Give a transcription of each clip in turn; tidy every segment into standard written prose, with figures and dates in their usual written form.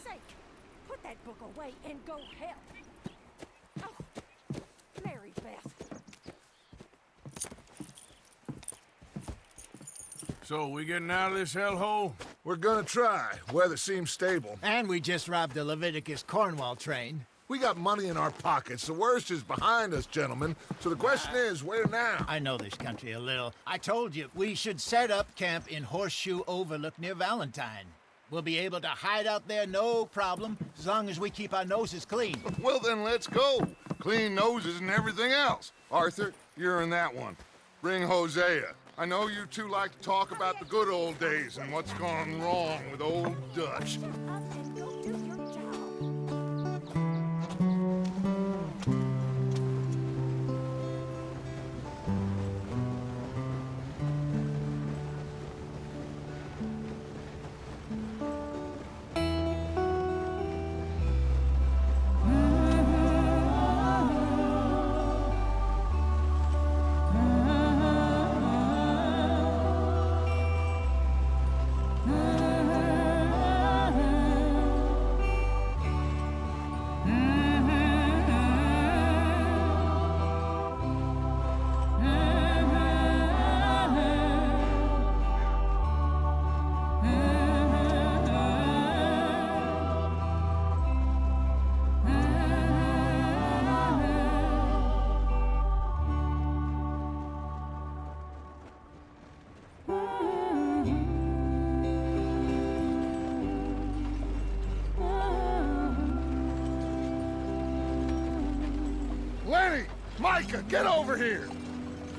sake! Put that book away and go help. Oh, Mary Beth. So, we getting out of this hellhole? We're gonna try. Weather seems stable. And we just robbed a Leviticus Cornwall train. We got money in our pockets. The worst is behind us, gentlemen. So the question is, where now? I know this country a little. I told you, we should set up camp in Horseshoe Overlook near Valentine. We'll be able to hide out there no problem, as long as we keep our noses clean. Well, then let's go. Clean noses and everything else. Arthur, you're in that one. Bring Hosea. I know you two like to talk about the good old days and what's gone wrong with old Dutch. Up and go do your job. Lenny! Micah, get over here!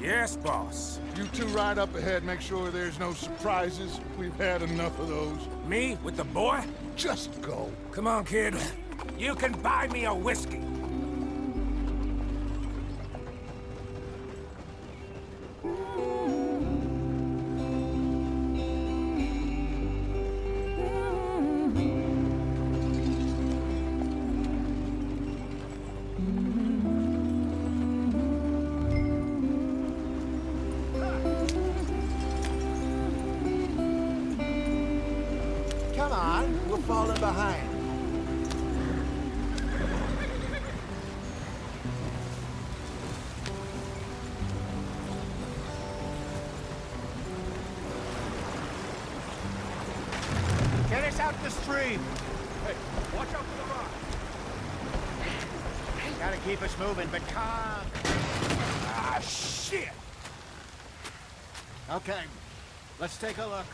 Yes, boss. You two ride up ahead, make sure there's no surprises. We've had enough of those. Me with the boy? Just go. Come on, kid. You can buy me a whiskey. Come on, we're falling behind. Get us out the stream. Hey, watch out for the rock. Gotta keep us moving, but calm. Ah, shit! Okay, let's take a look.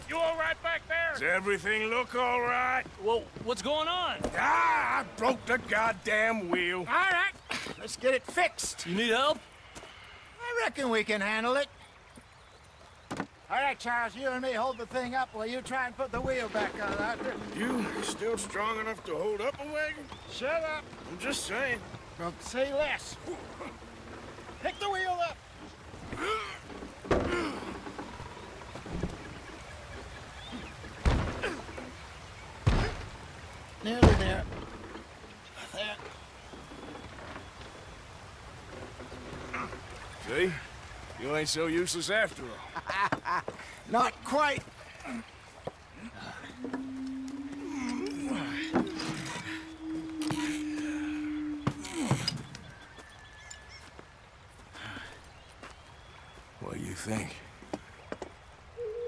You all right back there? Does everything look all right? Well, what's going on? Ah, I broke the goddamn wheel. All right, let's get it fixed. You need help? I reckon we can handle it. All right, Charles, you and me hold the thing up while you try and put the wheel back on. You still strong enough to hold up a wagon? Shut up. I'm just saying. Well, say less. Pick the wheel up. Nearly there. There. See? You ain't so useless after all. Not quite. What do you think?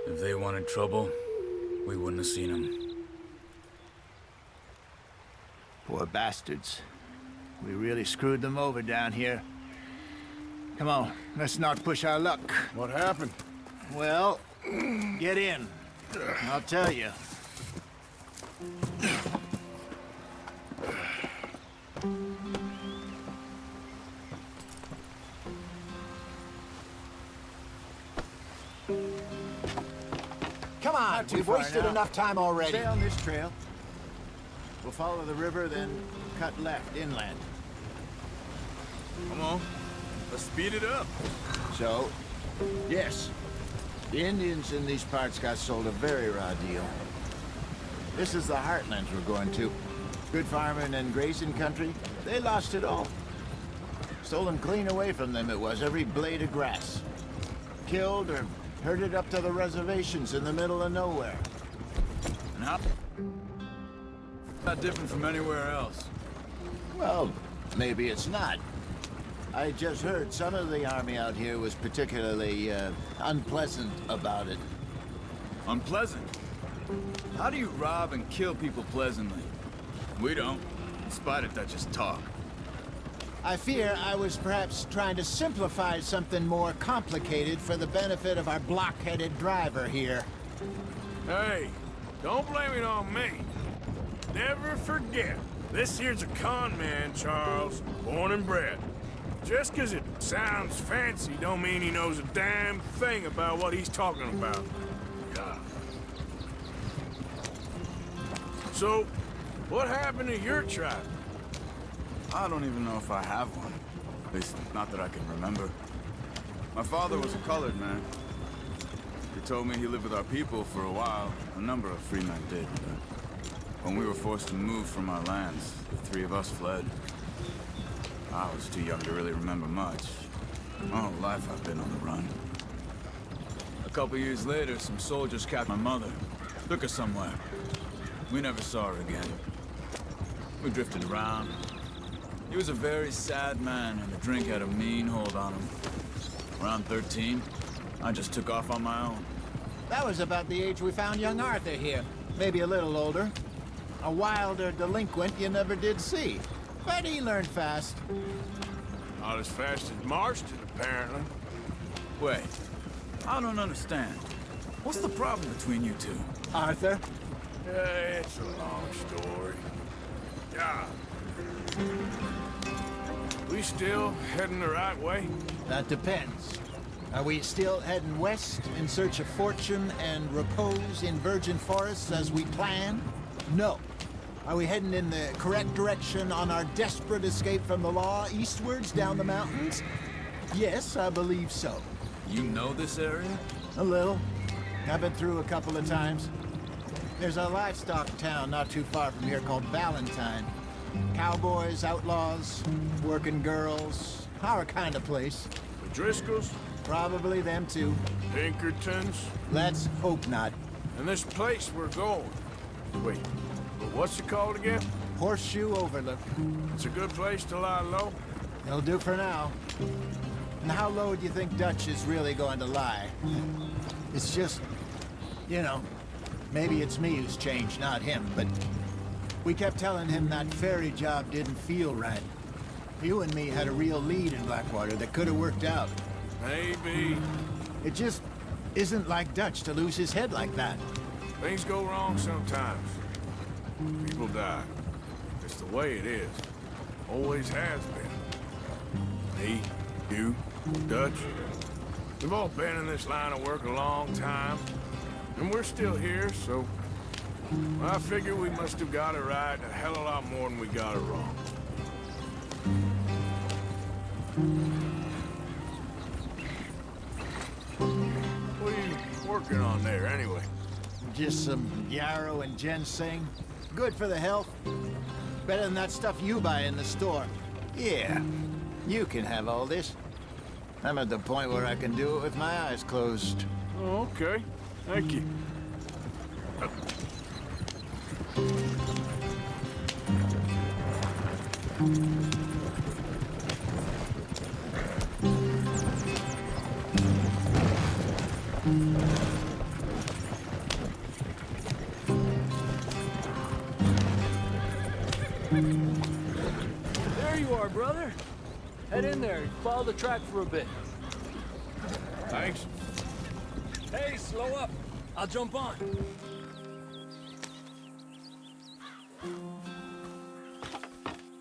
If they wanted trouble, we wouldn't have seen them. Poor bastards. We really screwed them over down here. Come on, let's not push our luck. What happened? Well, get in. I'll tell you. Come on, we've wasted enough time already. Stay on this trail. We'll follow the river, then cut left inland. Come on. Let's speed it up. So, yes, the Indians in these parts got sold a very raw deal. This is the heartlands we're going to. Good farming and grazing country, they lost it all. Stolen clean away from them it was, every blade of grass. Killed or herded up to the reservations in the middle of nowhere. Nope. Not different from anywhere else. Well, maybe it's not. I just heard some of the army out here was particularly, unpleasant about it. Unpleasant? How do you rob and kill people pleasantly? We don't, in spite of Dutch's talk. I fear I was perhaps trying to simplify something more complicated for the benefit of our block-headed driver here. Hey, don't blame it on me. Never forget, this here's a con man, Charles, born and bred. Just 'cause it sounds fancy don't mean he knows a damn thing about what he's talking about. God. So, what happened to your tribe? I don't even know if I have one. At least, not that I can remember. My father was a colored man. He told me he lived with our people for a while. A number of free men did, but when we were forced to move from our lands, the three of us fled. I was too young to really remember much. My whole life I've been on the run. A couple years later, some soldiers captured my mother. Took her somewhere. We never saw her again. We drifted around. He was a very sad man, and the drink had a mean hold on him. Around 13, I just took off on my own. That was about the age we found young Arthur here. Maybe a little older. A wilder delinquent you never did see. But he learned fast. Not as fast as Marston, apparently. Wait, I don't understand. What's the problem between you two? Arthur? Yeah, it's a long story. Yeah. We still heading the right way? That depends. Are we still heading west in search of fortune and repose in virgin forests as we planned? No. Are we heading in the correct direction on our desperate escape from the law eastwards down the mountains? Yes, I believe so. You know this area? A little. I've been through a couple of times. There's a livestock town not too far from here called Valentine. Cowboys, outlaws, working girls, our kind of place. The Driscolls? Probably them too. Pinkertons? Let's hope not. And this place we're going. Wait, what's it called again? Horseshoe Overlook. It's a good place to lie low. It'll do for now. And how low do you think Dutch is really going to lie? It's just, you know, maybe it's me who's changed, not him, but we kept telling him that ferry job didn't feel right. You and me had a real lead in Blackwater that could have worked out. Maybe. It just isn't like Dutch to lose his head like that. Things go wrong sometimes. People die. It's the way it is. Always has been. Me, you, Dutch. We've all been in this line of work a long time. And we're still here, so I figure we must have got it right a hell of a lot more than we got it wrong. What are you working on there, anyway? Just some yarrow and ginseng. Good for the health. Better than that stuff you buy in the store. Yeah, you can have all this. I'm at the point where I can do it with my eyes closed. Oh, okay. Thank you. There you are, brother. Head in there. Follow the track for a bit. Thanks. Hey, slow up. I'll jump on.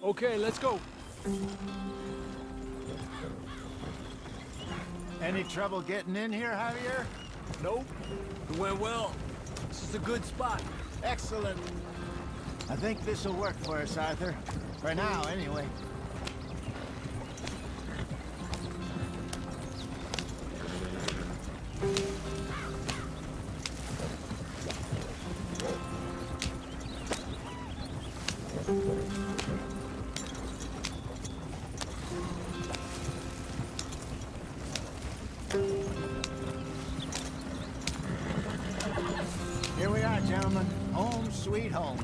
Okay, let's go. Any trouble getting in here, Javier? Nope. It went well. This is a good spot. Excellent. I think this'll work for us, Arthur. For now, anyway. Here we are, gentlemen. Home sweet home.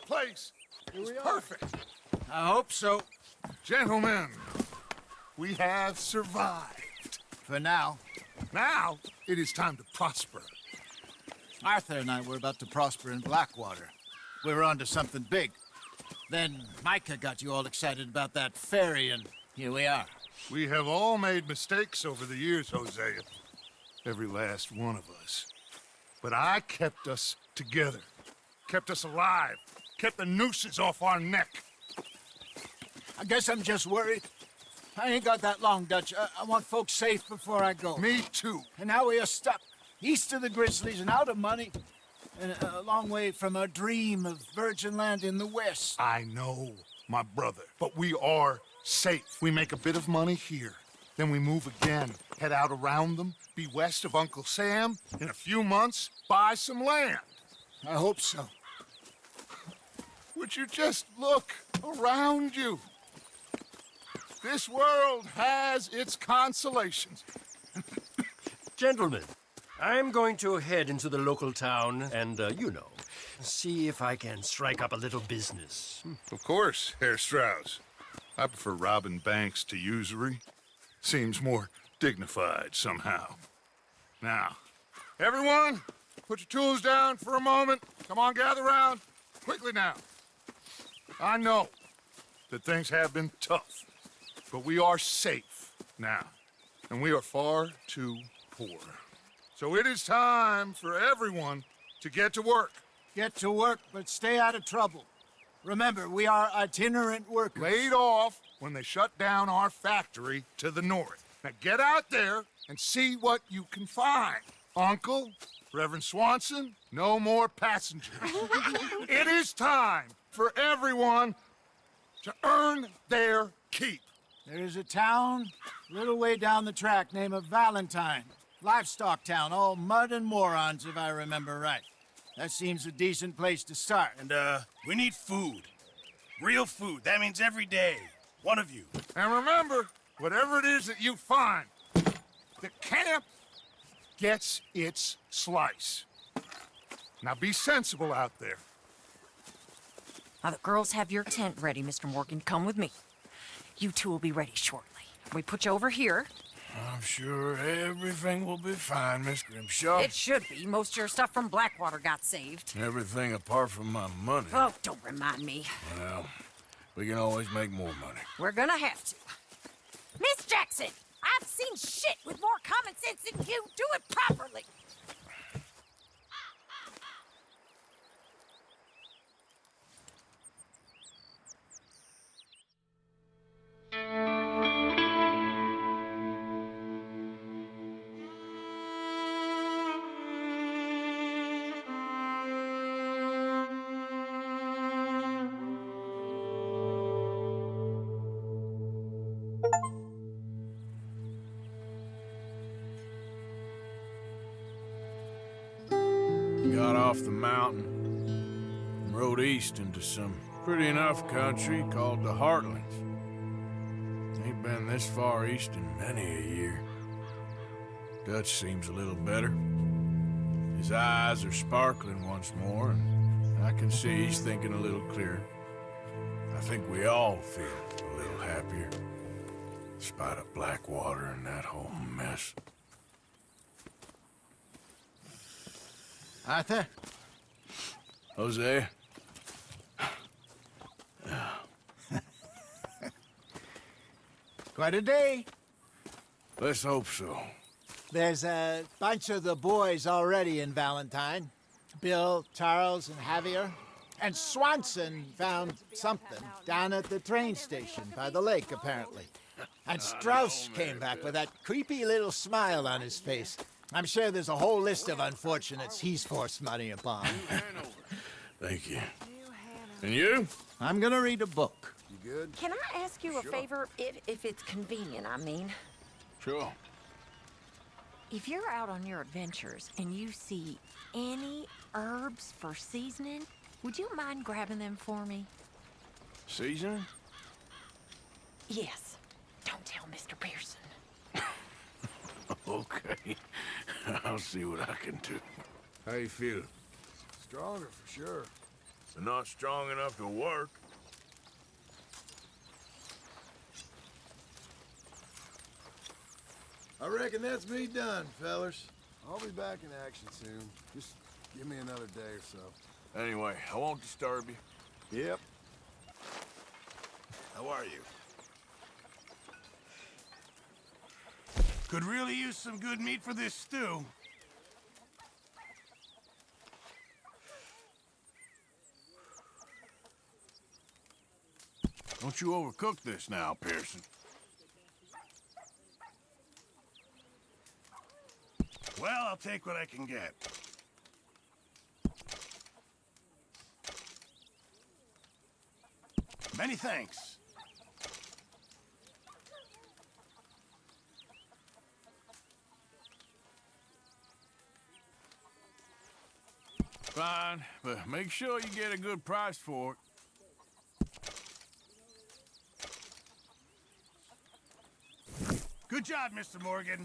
place is perfect. I hope so. Gentlemen, we have survived. For now. Now, it is time to prosper. Arthur and I were about to prosper in Blackwater. We were onto something big. Then Micah got you all excited about that ferry, and here we are. We have all made mistakes over the years, Hosea. Every last one of us. But I kept us together. Kept us alive. Kept the nooses off our neck. I guess I'm just worried. I ain't got that long, Dutch. I want folks safe before I go. Me too. And now we are stuck, east of the Grizzlies and out of money, and a long way from our dream of virgin land in the west. I know, my brother, but we are safe. We make a bit of money here. Then we move again, head out around them, be west of Uncle Sam. In a few months, buy some land. I hope so. Would you just look around you? This world has its consolations. Gentlemen, I'm going to head into the local town and, see if I can strike up a little business. Of course, Herr Strauss. I prefer robbing banks to usury. Seems more dignified somehow. Now, everyone, put your tools down for a moment. Come on, gather round. Quickly now. I know that things have been tough, but we are safe now, and we are far too poor. So it is time for everyone to get to work. Get to work, but stay out of trouble. Remember, we are itinerant workers. Laid off when they shut down our factory to the north. Now get out there and see what you can find. Uncle, Reverend Swanson, no more passengers. It is time for everyone to earn their keep. There is a town a little way down the track named Valentine. Livestock town, all mud and morons, if I remember right. That seems a decent place to start. And, we need food. Real food. That means every day. One of you. And remember, whatever it is that you find, the camp gets its slice. Now be sensible out there. Now the girls have your tent ready, Mr. Morgan. Come with me. You two will be ready shortly. We put you over here. I'm sure everything will be fine, Miss Grimshaw. It should be. Most of your stuff from Blackwater got saved. Everything apart from my money. Oh, don't remind me. Well, we can always make more money. We're gonna have to. Miss Jackson, I've seen shit with more common sense than you. Do it properly. Got off the mountain and rode east into some pretty enough country called the Heartlands. Ain't been this far east in many a year. Dutch seems a little better. His eyes are sparkling once more, and I can see he's thinking a little clearer. I think we all feel a little happier, in spite of Blackwater and that whole mess. Arthur? Jose? Quite a day. Let's hope so. There's a bunch of the boys already in Valentine. Bill, Charles, and Javier. And Swanson found something down at the train station by the lake, apparently. And Strauss came back with that creepy little smile on his face. I'm sure there's a whole list of unfortunates he's forced money upon. Thank you. And you? I'm gonna read a book. You good? Can I ask you a favor, if it's convenient, I mean? Sure. If you're out on your adventures and you see any herbs for seasoning, would you mind grabbing them for me? Seasoning? Yes. Don't tell Mr. Pearson. Okay. I'll see what I can do. How you feel? Stronger for sure. but not strong enough to work. I reckon that's me done, fellers. I'll be back in action soon. Just give me another day or so. Anyway, I won't disturb you. Yep. How are you? Could really use some good meat for this stew. Don't you overcook this now, Pearson. Well, I'll take what I can get. Many thanks. Fine, but make sure you get a good price for it. Good job, Mr. Morgan.